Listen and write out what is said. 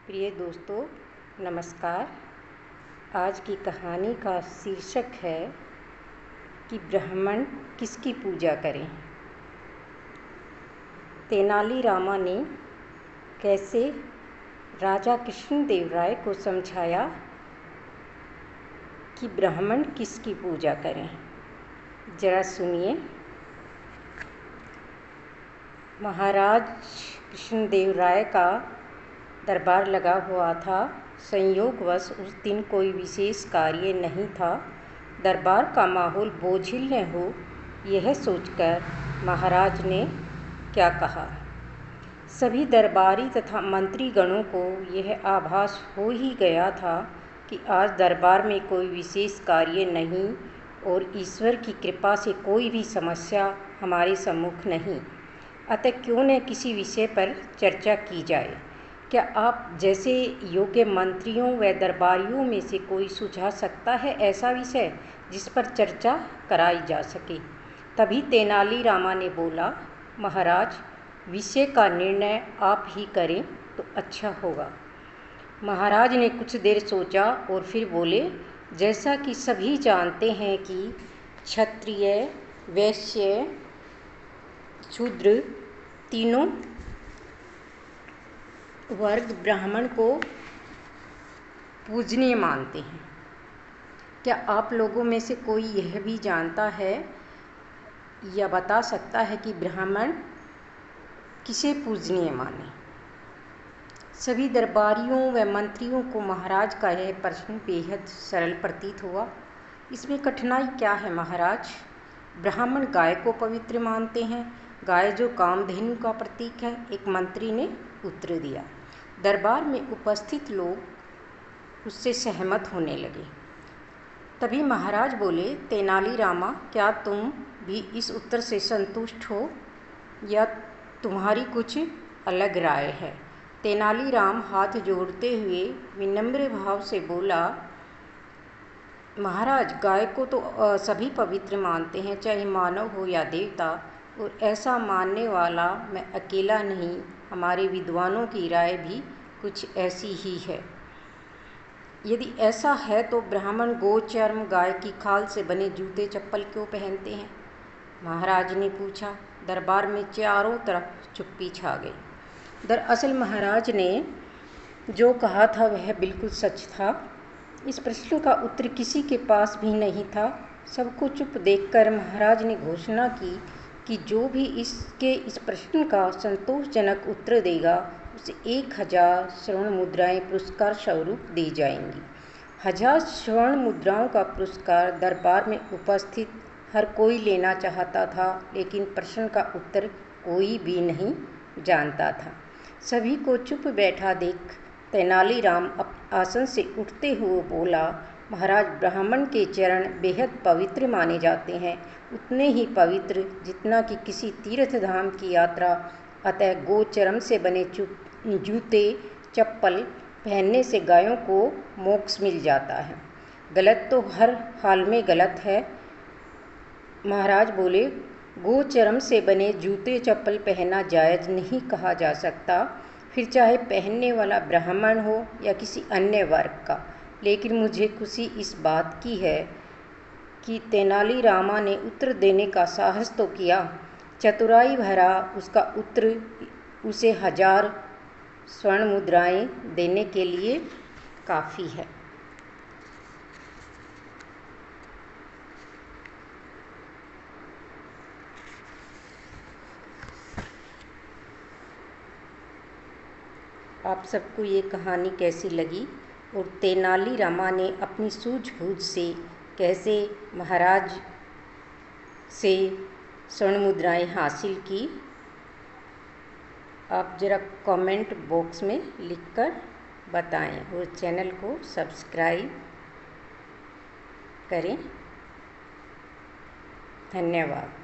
प्रिय दोस्तों, नमस्कार। आज की कहानी का शीर्षक है कि ब्राह्मण किसकी पूजा करें। तेनालीरामा ने कैसे राजा कृष्णदेव राय को समझाया कि ब्राह्मण किसकी पूजा करें, जरा सुनिए। महाराज कृष्णदेव राय का दरबार लगा हुआ था। संयोगवश उस दिन कोई विशेष कार्य नहीं था। दरबार का माहौल बोझिल न हो, यह सोचकर महाराज ने क्या कहा। सभी दरबारी तथा मंत्रीगणों को यह आभास हो ही गया था कि आज दरबार में कोई विशेष कार्य नहीं और ईश्वर की कृपा से कोई भी समस्या हमारे सम्मुख नहीं। अतः क्यों न किसी विषय पर चर्चा की जाए। क्या आप जैसे योग्य मंत्रियों व दरबारियों में से कोई सुझा सकता है ऐसा विषय जिस पर चर्चा कराई जा सके। तभी तेनालीरामा ने बोला, महाराज, विषय का निर्णय आप ही करें तो अच्छा होगा। महाराज ने कुछ देर सोचा और फिर बोले, जैसा कि सभी जानते हैं कि क्षत्रिय, वैश्य, शूद्र तीनों वर्ग ब्राह्मण को पूजनीय मानते हैं। क्या आप लोगों में से कोई यह भी जानता है या बता सकता है कि ब्राह्मण किसे पूजनीय माने। सभी दरबारियों व मंत्रियों को महाराज का यह प्रश्न बेहद सरल प्रतीत हुआ। इसमें कठिनाई क्या है महाराज? ब्राह्मण गाय को पवित्र मानते हैं, गाय जो कामधेनु का प्रतीक है, एक मंत्री ने उत्तर दिया। दरबार में उपस्थित लोग उससे सहमत होने लगे। तभी महाराज बोले, तेनालीरामा, क्या तुम भी इस उत्तर से संतुष्ट हो या तुम्हारी कुछ अलग राय है? तेनालीराम हाथ जोड़ते हुए विनम्र भाव से बोला, महाराज, गाय को तो सभी पवित्र मानते हैं, चाहे मानव हो या देवता, और ऐसा मानने वाला मैं अकेला नहीं, हमारे विद्वानों की राय भी कुछ ऐसी ही है। यदि ऐसा है तो ब्राह्मण गोचर्म, गाय की खाल से बने जूते चप्पल क्यों पहनते हैं? महाराज ने पूछा। दरबार में चारों तरफ चुप्पी छा गई। दरअसल महाराज ने जो कहा था वह बिल्कुल सच था। इस प्रश्न का उत्तर किसी के पास भी नहीं था। सबको चुप देखकर महाराज ने घोषणा की कि जो भी इस प्रश्न का संतोषजनक उत्तर देगा उसे 1000 स्वर्ण मुद्राएं पुरस्कार स्वरूप दी जाएंगी। 1000 स्वर्ण मुद्राओं का पुरस्कार दरबार में उपस्थित हर कोई लेना चाहता था, लेकिन प्रश्न का उत्तर कोई भी नहीं जानता था। सभी को चुप बैठा देख तेनालीराम आसन से उठते हुए बोला, महाराज, ब्राह्मण के चरण बेहद पवित्र माने जाते हैं, उतने ही पवित्र जितना कि किसी तीर्थ धाम की यात्रा। अतः गोचर्म से बने जूते चप्पल पहनने से गायों को मोक्ष मिल जाता है। गलत तो हर हाल में गलत है। महाराज बोले, गोचर्म से बने जूते चप्पल पहनना जायज़ नहीं कहा जा सकता, फिर चाहे पहनने वाला ब्राह्मण हो या किसी अन्य वर्ग का। लेकिन मुझे खुशी इस बात की है कि तेनालीरामा ने उत्तर देने का साहस तो किया। चतुराई भरा उसका उत्तर उसे 1000 स्वर्ण मुद्राएं देने के लिए काफ़ी है। आप सबको ये कहानी कैसी लगी और तेनालीरामा ने अपनी सूझबूझ से कैसे महाराज से स्वर्ण मुद्राएं हासिल की? आप ज़रा कमेंट बॉक्स में लिखकर बताएं और चैनल को सब्सक्राइब करें। धन्यवाद।